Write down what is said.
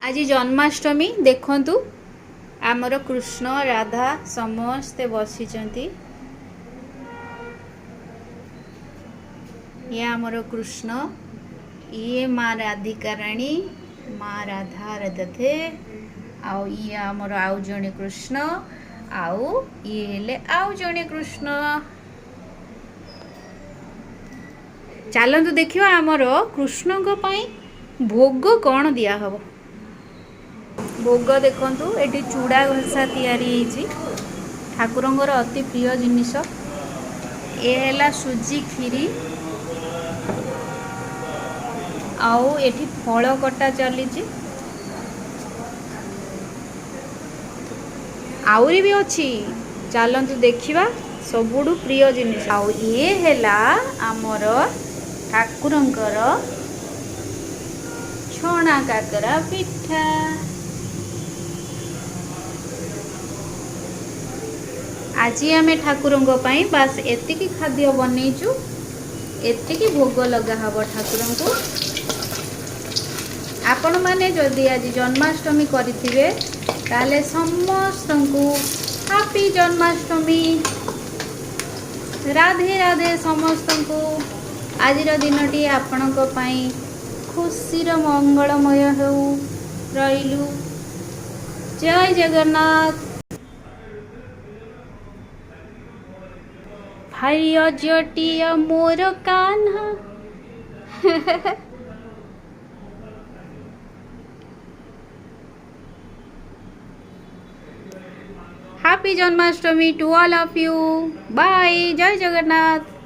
आज जन्माष्टमी देखंतु आमर कृष्ण राधा समस्ते बसिचंती। ये आमर कृष्ण, ये माँ राधिका राणी, माँ राधा रथे, आउ ये आमर आउ जणे कृष्ण, आउ ये हेले आउ जणे कृष्ण। चलतु देखिए आमर कृष्ण भोग कौन दिया हब। भोग देखंतु एटी चूड़ा घसा तैयारी ठाकुरंगर अति प्रिय जिनिस ये सुजी खीरी आउ एटी फल कटा चली आउरी भी अच्छी। चलतु देखिबा सबुठु प्रिय जिनिस आउ ये हेला आमर ठाकुरंकर छणा काकरा पिठा। आज आम ठाकुरंक बास एतिकी खाद्य बनईचु, एतिकी भोग लगा हब ठाकुरं को। आपण माने जदि आज जन्माष्टमी करिथिबे ताले समस्त को हैप्पी जन्माष्टमी। राधे राधे समस्त को। आज दिनटी आपणक पई खुशीर मंगलमय हो रहिलु। जय जगन्नाथ। भाई जटिया मोर Kanha. Happy Janmashtami to all of you. Bye. जय जगन्नाथ।